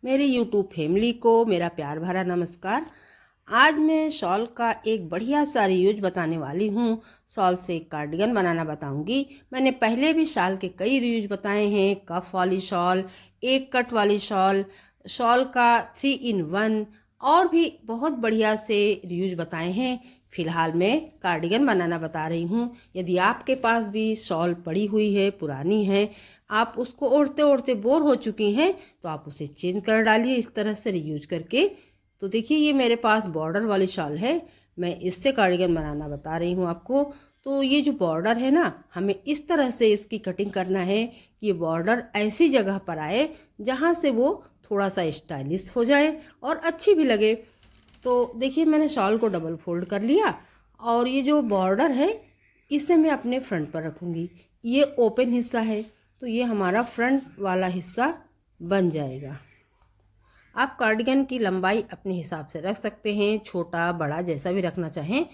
मेरी YouTube family को मेरा प्यार भरा नमस्कार। आज मैं शॉल का एक बढ़िया सा रीयूज बताने वाली हूँ। शॉल से एक कार्डिगन बनाना बताऊँगी। मैंने पहले भी शॉल के कई रीयूज बताए हैं, कफ वाली शॉल, एक कट वाली शॉल, शॉल का 3 in 1 और भी बहुत बढ़िया से रीयूज बताए हैं। फिलहाल मैं कार्डिगन बनाना बता रही हूँ। यदि आपके पास भी शॉल पड़ी हुई है, पुरानी है, आप उसको ओढ़ते ओढ़ते बोर हो चुकी हैं, तो आप उसे चेंज कर डालिए इस तरह से रीयूज करके। तो देखिए, ये मेरे पास बॉर्डर वाली शॉल है, मैं इससे कार्डिगन बनाना बता रही हूँ आपको। तो ये जो बॉर्डर है ना, हमें इस तरह से इसकी कटिंग करना है कि ये बॉर्डर ऐसी जगह पर आए जहाँ से वो थोड़ा सा स्टाइलिश हो जाए और अच्छी भी लगे। तो देखिए, मैंने शॉल को डबल फोल्ड कर लिया और ये जो बॉर्डर है इसे मैं अपने फ्रंट पर रखूँगी। ये ओपन हिस्सा है, तो ये हमारा फ्रंट वाला हिस्सा बन जाएगा। आप कार्डिगन की लंबाई अपने हिसाब से रख सकते हैं, छोटा बड़ा जैसा भी रखना चाहें।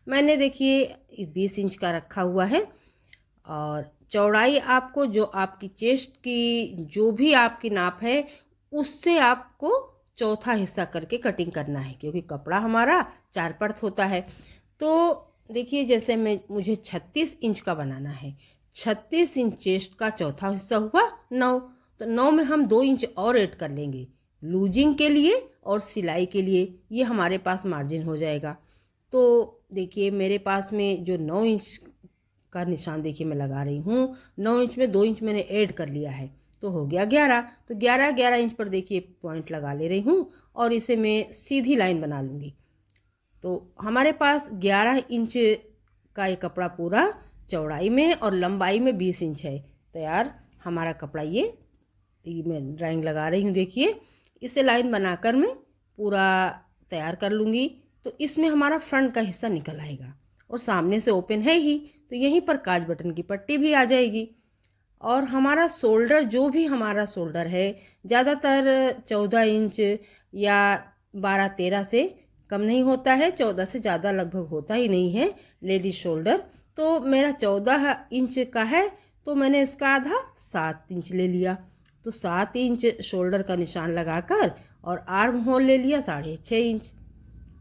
मैंने देखिए 20 इंच का रखा हुआ है और चौड़ाई आपको जो आपकी चेस्ट की जो भी आपकी नाप है उससे आपको चौथा हिस्सा करके कटिंग करना है, क्योंकि कपड़ा हमारा 4 परत होता है। तो देखिए, जैसे मुझे 36 इंच का बनाना है, 36 इंच चेस्ट का चौथा हिस्सा हुआ 9, तो 9 में हम 2 इंच और ऐड कर लेंगे लूजिंग के लिए और सिलाई के लिए। ये हमारे पास मार्जिन हो जाएगा। तो देखिए, मेरे पास में जो 9 इंच का निशान देखिए मैं लगा रही हूँ, 9 इंच में 2 इंच मैंने ऐड कर लिया है, तो हो गया 11। तो 11 इंच पर देखिए पॉइंट लगा ले रही हूँ और इसे मैं सीधी लाइन बना लूँगी। तो हमारे पास 11 इंच का ये कपड़ा पूरा चौड़ाई में और लंबाई में 20 इंच है तैयार हमारा कपड़ा। ये मैं ड्राइंग लगा रही हूँ, देखिए इसे लाइन बनाकर मैं पूरा तैयार कर लूँगी। तो इसमें हमारा फ्रंट का हिस्सा निकल आएगा और सामने से ओपन है ही, तो यहीं पर काज बटन की पट्टी भी आ जाएगी। और हमारा शोल्डर, जो भी हमारा शोल्डर है, ज़्यादातर 14 इंच या 12-13 से कम नहीं होता है, 14 से ज़्यादा लगभग होता ही नहीं है लेडीज शोल्डर। तो मेरा 14 इंच का है, तो मैंने इसका आधा 7 इंच ले लिया। तो 7 इंच शोल्डर का निशान लगाकर और आर्म होल ले लिया 6.5 इंच।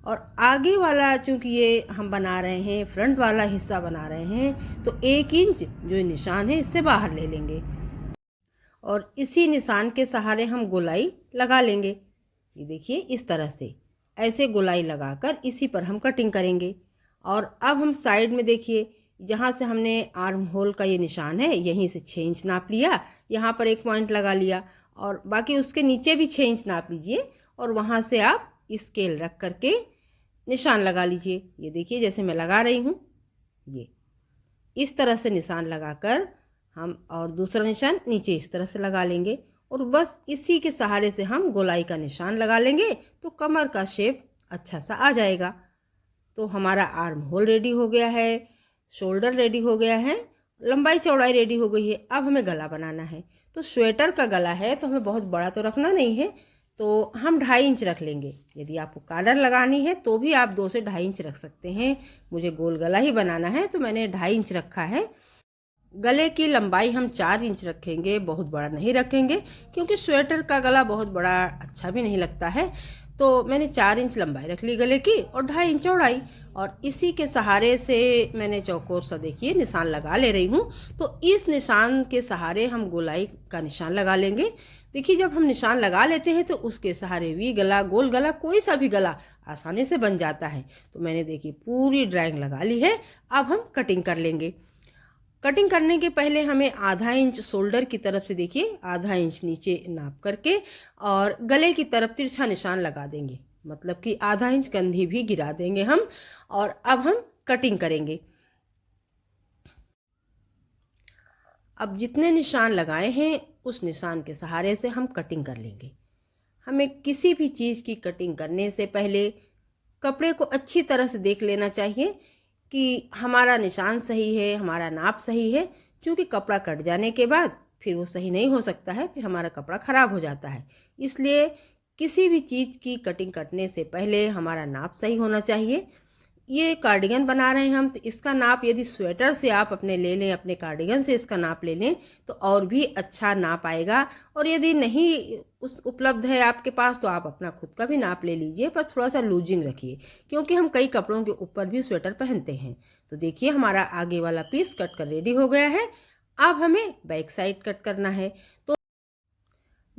और आगे वाला चूंकि ये हम बना रहे हैं, फ्रंट वाला हिस्सा बना रहे हैं, तो 1 इंच जो निशान है इससे बाहर ले लेंगे और इसी निशान के सहारे हम गोलाई लगा लेंगे। ये देखिए, इस तरह से ऐसे गोलाई लगाकर इसी पर हम कटिंग करेंगे। और अब हम साइड में देखिए, जहाँ से हमने आर्म होल का ये निशान है, यहीं से 6 इंच नाप लिया, यहाँ पर एक पॉइंट लगा लिया और बाकी उसके नीचे भी 6 इंच नाप लीजिए और वहाँ से आप स्केल रख करके निशान लगा लीजिए। ये देखिए, जैसे मैं लगा रही हूँ, ये इस तरह से निशान लगाकर हम और दूसरा निशान नीचे इस तरह से लगा लेंगे और बस इसी के सहारे से हम गोलाई का निशान लगा लेंगे, तो कमर का शेप अच्छा सा आ जाएगा। तो हमारा आर्म होल रेडी हो गया है, शोल्डर रेडी हो गया है, लंबाई चौड़ाई रेडी हो गई है। अब हमें गला बनाना है। तो स्वेटर का गला है, तो हमें बहुत बड़ा तो रखना नहीं है, तो हम 2.5 इंच रख लेंगे। यदि आपको कॉलर लगानी है तो भी आप 2 से 2.5 इंच रख सकते हैं। मुझे गोल गला ही बनाना है, तो मैंने 2.5 इंच रखा है। गले की लंबाई हम 4 इंच रखेंगे, बहुत बड़ा नहीं रखेंगे, क्योंकि स्वेटर का गला बहुत बड़ा अच्छा भी नहीं लगता है। तो मैंने 4 इंच लंबाई रख ली गले की और 2.5 इंच चौड़ाई, और इसी के सहारे से मैंने चौकोर सा देखिए निशान लगा ले रही हूँ। तो इस निशान के सहारे हम गोलाई का निशान लगा लेंगे। देखिए, जब हम निशान लगा लेते हैं तो उसके सहारे वी गला, गोल गला, कोई सा भी गला आसानी से बन जाता है। तो मैंने देखिए पूरी ड्राइंग लगा ली है। अब हम कटिंग कर लेंगे। कटिंग करने के पहले हमें आधा इंच शोल्डर की तरफ से देखिए आधा इंच नीचे नाप करके और गले की तरफ तिरछा निशान लगा देंगे, मतलब कि आधा इंच कंधी भी गिरा देंगे हम। और अब हम कटिंग करेंगे। अब जितने निशान लगाए हैं उस निशान के सहारे से हम कटिंग कर लेंगे। हमें किसी भी चीज़ की कटिंग करने से पहले कपड़े को अच्छी तरह से देख लेना चाहिए कि हमारा निशान सही है, हमारा नाप सही है। क्योंकि कपड़ा कट जाने के बाद फिर वो सही नहीं हो सकता है, फिर हमारा कपड़ा ख़राब हो जाता है। इसलिए किसी भी चीज़ की कटिंग कटने से पहले हमारा नाप सही होना चाहिए। ये कार्डिगन बना रहे हैं हम, तो इसका नाप यदि स्वेटर से आप अपने ले लें, अपने कार्डिगन से इसका नाप ले लें तो और भी अच्छा नाप आएगा। और यदि नहीं उस उपलब्ध है आपके पास तो आप अपना खुद का भी नाप ले लीजिए, पर थोड़ा सा लूजिंग रखिए, क्योंकि हम कई कपड़ों के ऊपर भी स्वेटर पहनते हैं। तो देखिए हमारा आगे वाला पीस कट कर रेडी हो गया है। अब हमें बैक साइड कट करना है। तो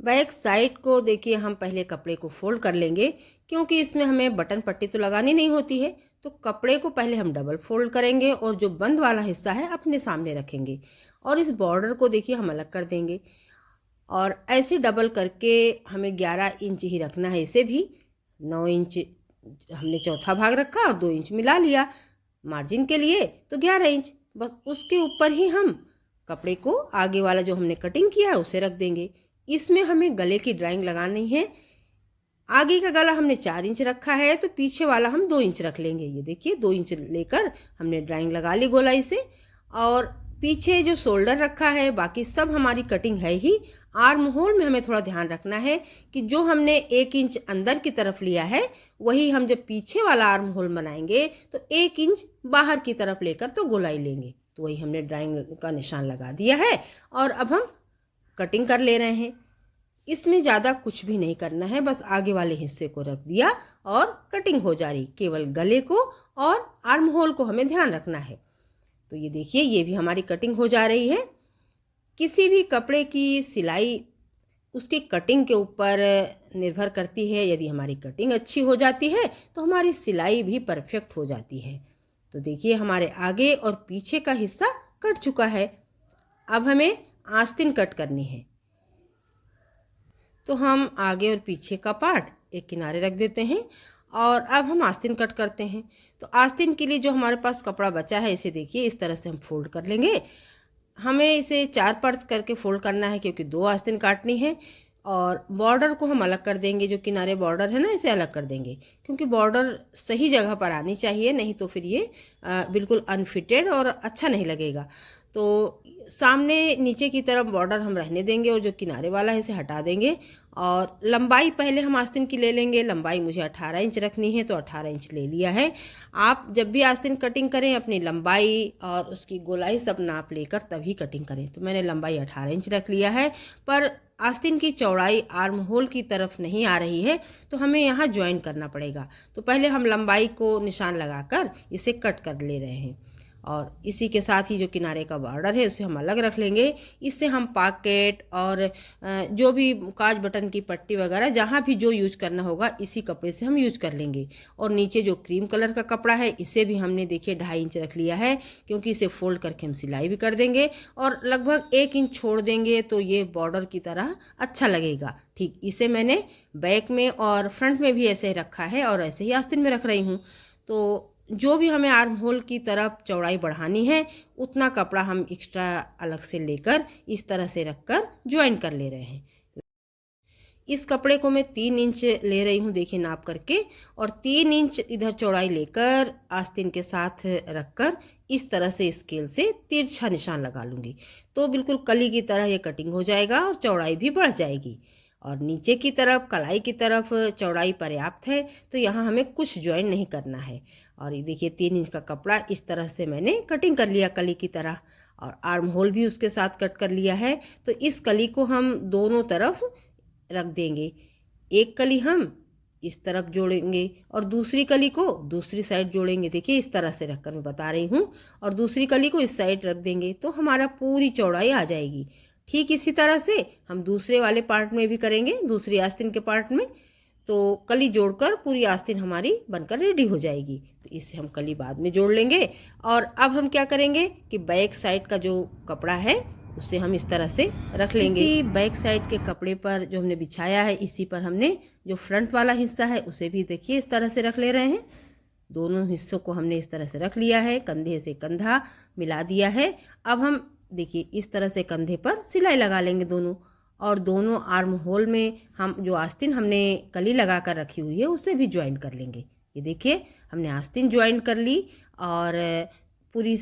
बैक साइड को देखिए हम पहले कपड़े को फोल्ड कर लेंगे, क्योंकि इसमें हमें बटन पट्टी तो लगानी नहीं होती है। तो कपड़े को पहले हम डबल फोल्ड करेंगे और जो बंद वाला हिस्सा है अपने सामने रखेंगे, और इस बॉर्डर को देखिए हम अलग कर देंगे। और ऐसे डबल करके हमें 11 इंच ही रखना है। इसे भी 9 इंच हमने चौथा भाग रखा और 2 इंच मिला लिया मार्जिन के लिए, तो 11 इंच। बस उसके ऊपर ही हम कपड़े को आगे वाला जो हमने कटिंग किया है उसे रख देंगे। इसमें हमें गले की ड्राइंग लगानी है। आगे का गला हमने 4 इंच रखा है, तो पीछे वाला हम 2 इंच रख लेंगे। ये देखिए 2 इंच लेकर हमने ड्राइंग लगा ली गोलाई से। और पीछे जो शोल्डर रखा है बाकी सब हमारी कटिंग है ही। आर्म होल में हमें थोड़ा ध्यान रखना है कि जो हमने 1 इंच अंदर की तरफ लिया है वही हम जब पीछे वाला आर्म होल बनाएंगे तो 1 इंच बाहर की तरफ लेकर तो गोलाई लेंगे। तो वही हमने ड्राइंग का निशान लगा दिया है और अब हम कटिंग कर ले रहे हैं। इसमें ज़्यादा कुछ भी नहीं करना है, बस आगे वाले हिस्से को रख दिया और कटिंग हो जा रही। केवल गले को और आर्म होल को हमें ध्यान रखना है। तो ये देखिए ये भी हमारी कटिंग हो जा रही है। किसी भी कपड़े की सिलाई उसकी कटिंग के ऊपर निर्भर करती है। यदि हमारी कटिंग अच्छी हो जाती है तो हमारी सिलाई भी परफेक्ट हो जाती है। तो देखिए हमारे आगे और पीछे का हिस्सा कट चुका है। अब हमें आस्तीन कट करनी है। तो हम आगे और पीछे का पार्ट एक किनारे रख देते हैं और अब हम आस्तीन कट करते हैं। तो आस्तीन के लिए जो हमारे पास कपड़ा बचा है इसे देखिए इस तरह से हम फोल्ड कर लेंगे। हमें इसे 4 परत करके फोल्ड करना है, क्योंकि 2 आस्तीन काटनी है। और बॉर्डर को हम अलग कर देंगे, जो किनारे बॉर्डर है ना इसे अलग कर देंगे, क्योंकि बॉर्डर सही जगह पर आनी चाहिए, नहीं तो फिर ये बिल्कुल अनफिटेड और अच्छा नहीं लगेगा। तो सामने नीचे की तरफ बॉर्डर हम रहने देंगे और जो किनारे वाला है इसे हटा देंगे। और लंबाई पहले हम आस्तीन की ले लेंगे। लंबाई मुझे 18 इंच रखनी है, तो 18 इंच ले लिया है। आप जब भी आस्तीन कटिंग करें अपनी लंबाई और उसकी गोलाई सब नाप लेकर तभी कटिंग करें। तो मैंने लंबाई 18 इंच रख लिया है, पर आस्तीन की चौड़ाई आर्म होल की तरफ नहीं आ रही है, तो हमें यहाँ ज्वाइन करना पड़ेगा। तो पहले हम लंबाई को निशान लगाकर इसे कट कर ले रहे हैं और इसी के साथ ही जो किनारे का बॉर्डर है उसे हम अलग रख लेंगे। इससे हम पॉकेट और जो भी काज बटन की पट्टी वगैरह जहाँ भी जो यूज करना होगा इसी कपड़े से हम यूज कर लेंगे। और नीचे जो क्रीम कलर का कपड़ा है इसे भी हमने देखिए 2.5 इंच रख लिया है, क्योंकि इसे फोल्ड करके हम सिलाई भी कर देंगे और लगभग 1 इंच छोड़ देंगे तो ये बॉर्डर की तरह अच्छा लगेगा। ठीक इसे मैंने बैक में और फ्रंट में भी ऐसे रखा है और ऐसे ही आस्तीन में रख रही हूँ। तो जो भी हमें आर्म होल की तरफ चौड़ाई बढ़ानी है उतना कपड़ा हम एक्स्ट्रा अलग से लेकर इस तरह से रखकर ज्वाइन कर ले रहे हैं। इस कपड़े को मैं 3 इंच ले रही हूँ देखिए नाप करके, और 3 इंच इधर चौड़ाई लेकर आस्तीन के साथ रखकर इस तरह से स्केल से तिरछा निशान लगा लूँगी। तो बिल्कुल कली की तरह ये कटिंग हो जाएगा और चौड़ाई भी बढ़ जाएगी। और नीचे की तरफ कलाई की तरफ चौड़ाई पर्याप्त है, तो यहाँ हमें कुछ ज्वाइन नहीं करना है। और ये देखिए 3 इंच का कपड़ा इस तरह से मैंने कटिंग कर लिया कली की तरह, और आर्म होल भी उसके साथ कट कर लिया है। तो इस कली को हम दोनों तरफ रख देंगे। एक कली हम इस तरफ जोड़ेंगे और दूसरी कली को दूसरी साइड जोड़ेंगे। देखिए इस तरह से रखकर मैं बता रही हूँ, और दूसरी कली को इस साइड रख देंगे तो हमारा पूरी चौड़ाई आ जाएगी। ठीक इसी तरह से हम दूसरे वाले पार्ट में भी करेंगे, दूसरी आस्तीन के पार्ट में। तो कली जोड़कर पूरी आस्तीन हमारी बनकर रेडी हो जाएगी। तो इसे हम कली बाद में जोड़ लेंगे। और अब हम क्या करेंगे कि बैक साइड का जो कपड़ा है उसे हम इस तरह से रख लेंगे। इसी बैक साइड के कपड़े पर जो हमने बिछाया है इसी पर हमने जो फ्रंट वाला हिस्सा है उसे भी देखिए इस तरह से रख ले रहे हैं। दोनों हिस्सों को हमने इस तरह से रख लिया है, कंधे से कंधा मिला दिया है। अब हम देखिए इस तरह से कंधे पर सिलाई लगा लेंगे दोनों, और दोनों आर्म होल में हम जो आस्तीन हमने कली लगा कर रखी हुई है उसे भी ज्वाइन कर लेंगे। ये देखिए हमने आस्तीन ज्वाइन कर ली और पूरी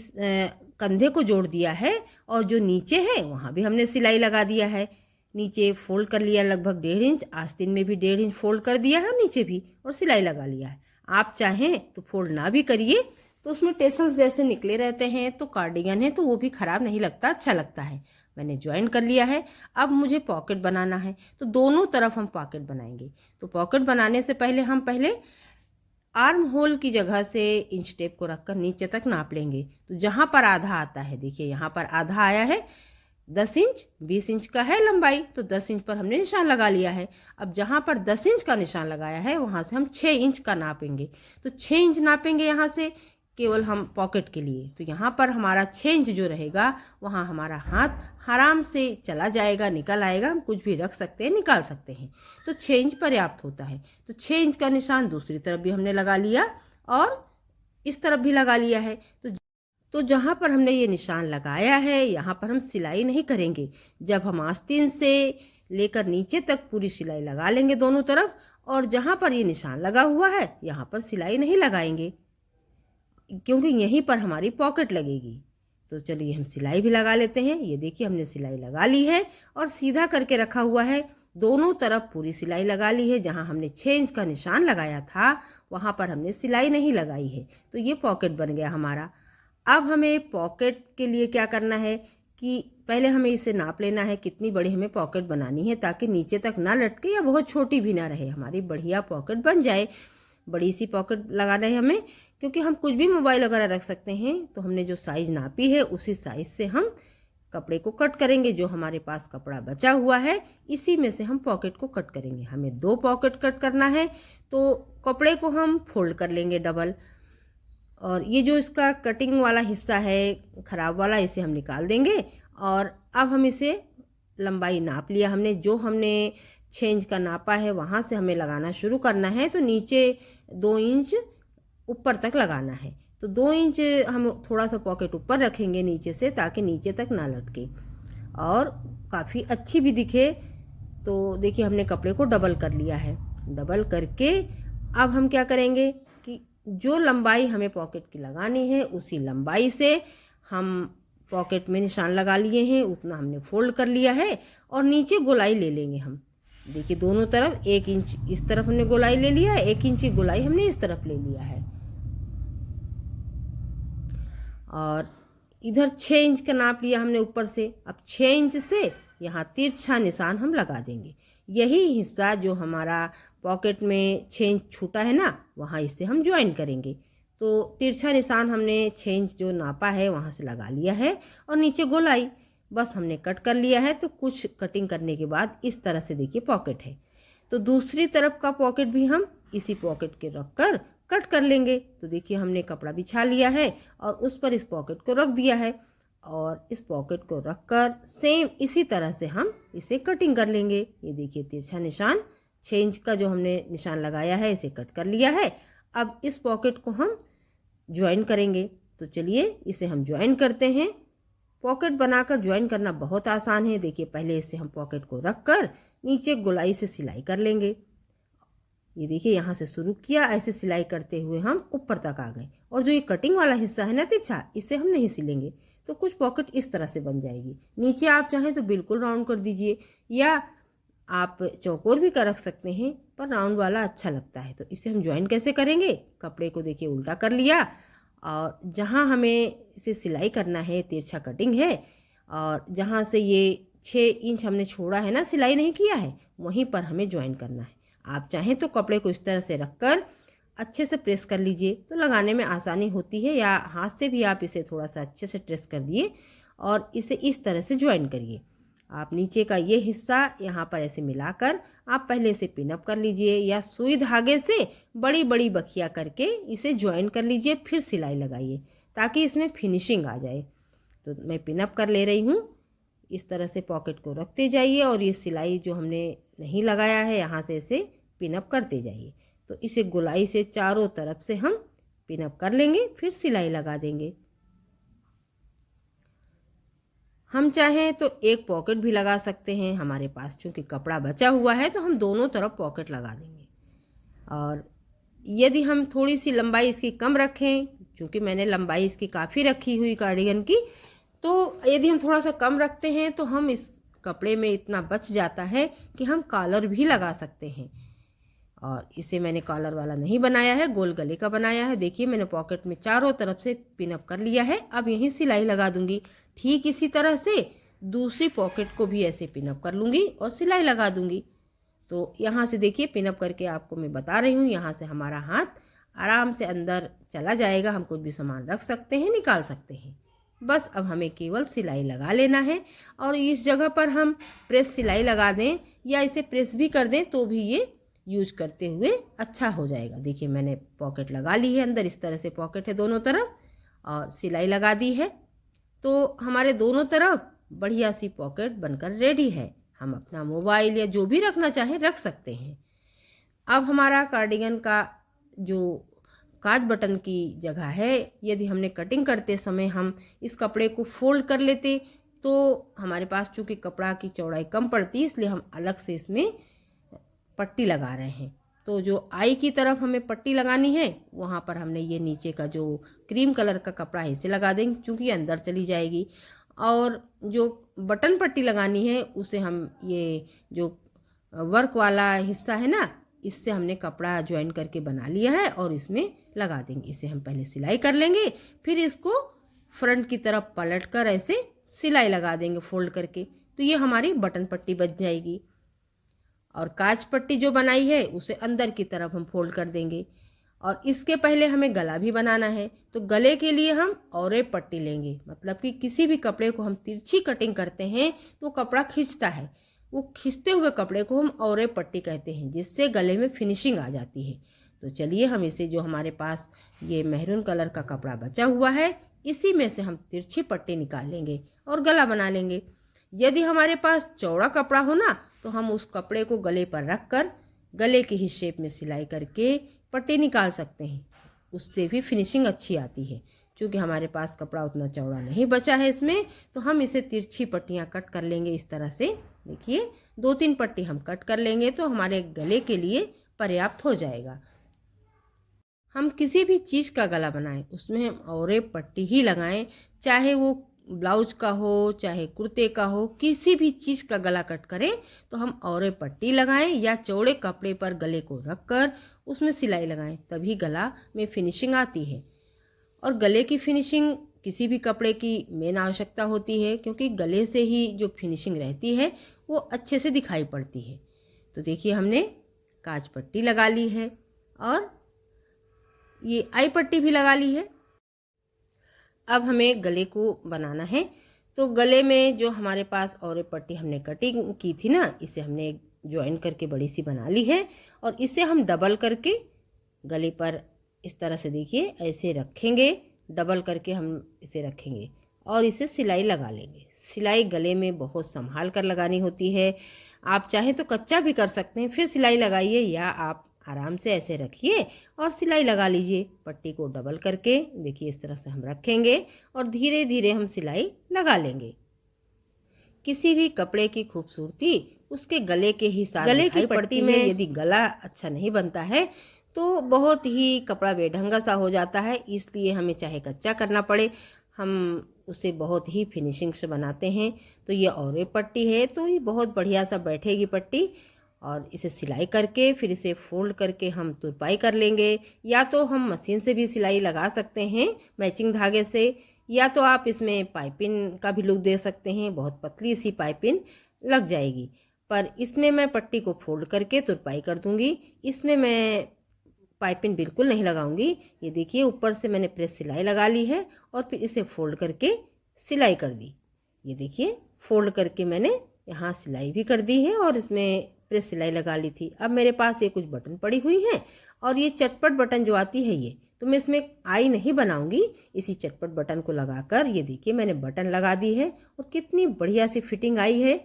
कंधे को जोड़ दिया है, और जो नीचे है वहाँ भी हमने सिलाई लगा दिया है। नीचे फोल्ड कर लिया लगभग 1.5 इंच, आस्तीन में भी 1.5 इंच फोल्ड कर दिया है और नीचे भी, और सिलाई लगा लिया है। आप चाहें तो फोल्ड ना भी करिए, तो उसमें टेसल्स जैसे निकले रहते हैं, तो कार्डिगन है तो वो भी ख़राब नहीं लगता, अच्छा लगता है। मैंने ज्वाइन कर लिया है। अब मुझे पॉकेट बनाना है, तो दोनों तरफ हम पॉकेट बनाएंगे। तो पॉकेट बनाने से पहले हम आर्म होल की जगह से इंच टेप को रखकर नीचे तक नाप लेंगे। तो जहाँ पर आधा आता है, देखिए यहाँ पर आधा आया है, 10 इंच, 20 इंच का है लंबाई, तो 10 इंच पर हमने निशान लगा लिया है। अब जहाँ पर 10 इंच का निशान लगाया है वहाँ से हम 6 इंच का नापेंगे। तो 6 इंच नापेंगे यहाँ से केवल हम पॉकेट के लिए। तो यहाँ पर हमारा 6 इंच जो रहेगा वहाँ हमारा हाथ आराम से चला जाएगा, निकल आएगा, हम कुछ भी रख सकते हैं, निकाल सकते हैं। तो 6 इंच पर्याप्त होता है। तो 6 इंच का निशान दूसरी तरफ भी हमने लगा लिया और इस तरफ भी लगा लिया है। तो जहाँ पर हमने ये निशान लगाया है यहाँ पर हम सिलाई नहीं करेंगे। जब हम आस्तीन से लेकर नीचे तक पूरी सिलाई लगा लेंगे दोनों तरफ, और जहाँ पर ये निशान लगा हुआ है यहाँ पर सिलाई नहीं लगाएंगे, क्योंकि यहीं पर हमारी पॉकेट लगेगी। तो चलिए हम सिलाई भी लगा लेते हैं। ये देखिए हमने सिलाई लगा ली है और सीधा करके रखा हुआ है। दोनों तरफ पूरी सिलाई लगा ली है। जहाँ हमने 6 इंच का निशान लगाया था वहाँ पर हमने सिलाई नहीं लगाई है। तो ये पॉकेट बन गया हमारा। अब हमें पॉकेट के लिए क्या करना है कि पहले हमें इसे नाप लेना है कितनी बड़ी हमें पॉकेट बनानी है, ताकि नीचे तक ना लटके या बहुत छोटी भी ना रहे, हमारी बढ़िया पॉकेट बन जाए। बड़ी सी पॉकेट लगाना है हमें, क्योंकि हम कुछ भी मोबाइल वगैरह रख सकते हैं। तो हमने जो साइज़ नापी है उसी साइज़ से हम कपड़े को कट करेंगे। जो हमारे पास कपड़ा बचा हुआ है इसी में से हम पॉकेट को कट करेंगे। हमें 2 पॉकेट कट करना है, तो कपड़े को हम फोल्ड कर लेंगे डबल, और ये जो इसका कटिंग वाला हिस्सा है ख़राब वाला, इसे हम निकाल देंगे। और अब हम इसे लंबाई नाप लिया हमने, जो हमने 6 इंच का नापा है वहाँ से हमें लगाना शुरू करना है। तो नीचे 2 इंच ऊपर तक लगाना है। तो 2 इंच हम थोड़ा सा पॉकेट ऊपर रखेंगे नीचे से, ताकि नीचे तक ना लटके और काफ़ी अच्छी भी दिखे। तो देखिए हमने कपड़े को डबल कर लिया है। डबल करके अब हम क्या करेंगे कि जो लंबाई हमें पॉकेट की लगानी है उसी लंबाई से हम पॉकेट में निशान लगा लिए हैं, उतना हमने फोल्ड कर लिया है और नीचे गोलाई ले लेंगे हम। देखिए दोनों तरफ 1 इंच इस तरफ हमने गोलाई ले लिया है, 1 इंच की गोलाई हमने इस तरफ ले लिया है, और इधर 6 इंच का नाप लिया हमने ऊपर से। अब 6 इंच से यहाँ तिरछा निशान हम लगा देंगे। यही हिस्सा जो हमारा पॉकेट में 6 इंच छूटा है ना, वहाँ इसे हम ज्वाइन करेंगे। तो तिरछा निशान हमने 6 इंच जो नापा है वहाँ से लगा लिया है, और नीचे गोलाई बस हमने कट कर लिया है। तो कुछ कटिंग करने के बाद इस तरह से देखिए पॉकेट है। तो दूसरी तरफ का पॉकेट भी हम इसी पॉकेट के रख कर कट कर लेंगे। तो देखिए हमने कपड़ा बिछा लिया है और उस पर इस पॉकेट को रख दिया है, और इस पॉकेट को रखकर सेम इसी तरह से हम इसे कटिंग कर लेंगे। ये देखिए तिरछा निशान 6 इंच का जो हमने निशान लगाया है इसे कट कर लिया है। अब इस पॉकेट को हम ज्वाइन करेंगे। तो चलिए इसे हम ज्वाइन करते हैं। पॉकेट बनाकर ज्वाइन करना बहुत आसान है। देखिए पहले इसे हम पॉकेट को रख कर नीचे गोलाई से सिलाई कर लेंगे। ये देखिए यहाँ से शुरू किया, ऐसे सिलाई करते हुए हम ऊपर तक आ गए, और जो ये कटिंग वाला हिस्सा है ना तिरछा, इसे हम नहीं सिलेंगे। तो कुछ पॉकेट इस तरह से बन जाएगी। नीचे आप चाहें तो बिल्कुल राउंड कर दीजिए, या आप चौकोर भी कर रख सकते हैं, पर राउंड वाला अच्छा लगता है। तो इसे हम ज्वाइन कैसे करेंगे, कपड़े को देखिए उल्टा कर लिया, और जहाँ हमें इसे सिलाई करना है तिरछा कटिंग है, और जहाँ से ये 6 इंच हमने छोड़ा है ना, सिलाई नहीं किया है, वहीं पर हमें ज्वाइन करना है। आप चाहें तो कपड़े को इस तरह से रखकर अच्छे से प्रेस कर लीजिए, तो लगाने में आसानी होती है, या हाथ से भी आप इसे थोड़ा सा अच्छे से प्रेस कर दिए और इसे इस तरह से ज्वाइन करिए। आप नीचे का ये हिस्सा यहाँ पर ऐसे मिलाकर आप पहले से पिनअप कर लीजिए, या सुई धागे से बड़ी बड़ी बखिया करके इसे ज्वाइन कर लीजिए, फिर सिलाई लगाइए ताकि इसमें फिनिशिंग आ जाए। तो मैं पिनअप कर ले रही हूँ। इस तरह से पॉकेट को रखते जाइए, और ये सिलाई जो हमने नहीं लगाया है यहाँ से इसे पिनअप करते जाइए। तो इसे गोलाई से चारों तरफ से हम पिनअप कर लेंगे, फिर सिलाई लगा देंगे। हम चाहें तो एक पॉकेट भी लगा सकते हैं, हमारे पास चूँकि कपड़ा बचा हुआ है तो हम दोनों तरफ पॉकेट लगा देंगे। और यदि हम थोड़ी सी लंबाई इसकी कम रखें, चूँकि मैंने लंबाई इसकी काफ़ी रखी हुई कार्डिगन की, तो यदि हम थोड़ा सा कम रखते हैं तो हम इस कपड़े में इतना बच जाता है कि हम कॉलर भी लगा सकते हैं। और इसे मैंने कॉलर वाला नहीं बनाया है, गोल गले का बनाया है। देखिए मैंने पॉकेट में चारों तरफ से पिनअप कर लिया है। अब यहीं सिलाई लगा दूंगी। ठीक इसी तरह से दूसरी पॉकेट को भी ऐसे पिनअप कर लूँगी और सिलाई लगा दूंगी। तो यहाँ से देखिए पिनअप करके आपको मैं बता रही हूँ, यहाँ से हमारा हाथ आराम से अंदर चला जाएगा। हम कुछ भी सामान रख सकते हैं, निकाल सकते हैं। बस अब हमें केवल सिलाई लगा लेना है। और इस जगह पर हम प्रेस सिलाई लगा दें या इसे प्रेस भी कर दें तो भी ये यूज करते हुए अच्छा हो जाएगा। देखिए मैंने पॉकेट लगा ली है अंदर, इस तरह से पॉकेट है दोनों तरफ और सिलाई लगा दी है। तो हमारे दोनों तरफ बढ़िया सी पॉकेट बनकर रेडी है। हम अपना मोबाइल या जो भी रखना चाहें रख सकते हैं। अब हमारा कार्डिगन का जो काज बटन की जगह है, यदि हमने कटिंग करते समय हम इस कपड़े को फोल्ड कर लेते तो हमारे पास चूँकि कपड़ा की चौड़ाई कम पड़ती है, इसलिए हम अलग से इसमें पट्टी लगा रहे हैं। तो जो आई की तरफ हमें पट्टी लगानी है वहाँ पर हमने ये नीचे का जो क्रीम कलर का कपड़ा है इसे लगा देंगे, चूँकि ये अंदर चली जाएगी। और जो बटन पट्टी लगानी है उसे हम ये जो वर्क वाला हिस्सा है ना, इससे हमने कपड़ा ज्वाइन करके बना लिया है और इसमें लगा देंगे। इसे हम पहले सिलाई कर लेंगे, फिर इसको फ्रंट की तरफ पलट कर ऐसे सिलाई लगा देंगे फोल्ड करके। तो ये हमारी बटन पट्टी बच जाएगी। और काज पट्टी जो बनाई है उसे अंदर की तरफ हम फोल्ड कर देंगे। और इसके पहले हमें गला भी बनाना है, तो गले के लिए हम और एक पट्टी लेंगे। मतलब कि किसी भी कपड़े को हम तिरछी कटिंग करते हैं तो कपड़ा खींचता है, वो खींचते हुए कपड़े को हम और एक पट्टी कहते हैं, जिससे गले में फिनिशिंग आ जाती है। तो चलिए हम इसे, जो हमारे पास ये मैरून कलर का कपड़ा बचा हुआ है, इसी में से हम तिरछी पट्टी निकाल लेंगे और गला बना लेंगे। यदि हमारे पास चौड़ा कपड़ा हो ना, तो हम उस कपड़े को गले पर रख कर गले की ही शेप में सिलाई करके पट्टी निकाल सकते हैं। उससे भी फिनिशिंग अच्छी आती है। क्योंकि हमारे पास कपड़ा उतना चौड़ा नहीं बचा है इसमें, तो हम इसे तिरछी पट्टियाँ कट कर लेंगे इस तरह से। देखिए 2-3 पट्टी हम कट कर लेंगे तो हमारे गले के लिए पर्याप्त हो जाएगा। हम किसी भी चीज़ का गला बनाएं उसमें हम और एक पट्टी ही लगाएं, चाहे वो ब्लाउज का हो चाहे कुर्ते का हो, किसी भी चीज़ का गला कट करें तो हम और एक पट्टी लगाएं या चौड़े कपड़े पर गले को रखकर उसमें सिलाई लगाएं, तभी गला में फिनिशिंग आती है। और गले की फिनिशिंग किसी भी कपड़े की मेन आवश्यकता होती है, क्योंकि गले से ही जो फिनिशिंग रहती है वो अच्छे से दिखाई पड़ती है। तो देखिए हमने काज पट्टी लगा ली है और ये आई पट्टी भी लगा ली है। अब हमें गले को बनाना है। तो गले में जो हमारे पास और एक पट्टी हमने कटिंग की थी ना, इसे हमने ज्वाइन करके बड़ी सी बना ली है और इसे हम डबल करके गले पर इस तरह से देखिए ऐसे रखेंगे। डबल करके हम इसे रखेंगे और इसे सिलाई लगा लेंगे। सिलाई गले में बहुत संभाल कर लगानी होती है। आप चाहें तो कच्चा भी कर सकते हैं, फिर सिलाई लगाइए, या आप आराम से ऐसे रखिए और सिलाई लगा लीजिए। पट्टी को डबल करके देखिए इस तरह से हम रखेंगे और धीरे धीरे हम सिलाई लगा लेंगे। किसी भी कपड़े की खूबसूरती उसके गले के ही साथ गले की पट्टी में यदि गला अच्छा नहीं बनता है तो बहुत ही कपड़ा बेढंगा सा हो जाता है। इसलिए हमें चाहे कच्चा करना पड़े, हम उसे बहुत ही फिनिशिंग से बनाते हैं। तो ये और एक पट्टी है, तो ये बहुत बढ़िया सा बैठेगी पट्टी। और इसे सिलाई करके फिर इसे फोल्ड करके हम तुरपाई कर लेंगे, या तो हम मशीन से भी सिलाई लगा सकते हैं मैचिंग धागे से, या तो आप इसमें पाइपिंग का भी लुक दे सकते हैं। बहुत पतली सी पाइपिंग लग जाएगी, पर इसमें मैं पट्टी को फोल्ड करके तुरपाई कर दूंगी। इसमें मैं पाइपिंग बिल्कुल नहीं लगाऊंगी। ये देखिए ऊपर से मैंने प्रेस सिलाई लगा ली है और फिर इसे फोल्ड करके सिलाई कर दी। ये देखिए फोल्ड करके मैंने यहाँ सिलाई भी कर दी है और इसमें प्रेस सिलाई लगा ली थी। अब मेरे पास ये कुछ बटन पड़ी हुई हैं और ये चटपट बटन जो आती है ये, तो मैं इसमें आई नहीं बनाऊंगी। इसी चटपट बटन को लगाकर ये देखिए मैंने बटन लगा दी है और कितनी बढ़िया सी फिटिंग आई है।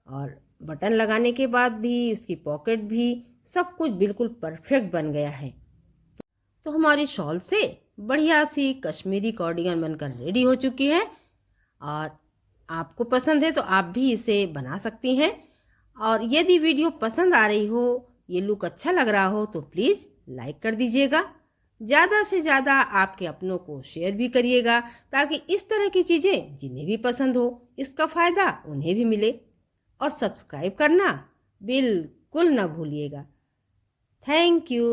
और बटन लगाने के बाद भी उसकी पॉकेट भी सब कुछ बिल्कुल परफेक्ट बन गया है। तो हमारी शॉल से बढ़िया सी कश्मीरी कार्डिगन बनकर रेडी हो चुकी है। और आपको पसंद है तो आप भी इसे बना सकती हैं। और यदि वीडियो पसंद आ रही हो, ये लुक अच्छा लग रहा हो, तो प्लीज़ लाइक कर दीजिएगा। ज़्यादा से ज़्यादा आपके अपनों को शेयर भी करिएगा, ताकि इस तरह की चीज़ें जिन्हें भी पसंद हो इसका फ़ायदा उन्हें भी मिले। और सब्सक्राइब करना बिल्कुल ना भूलिएगा। Thank you.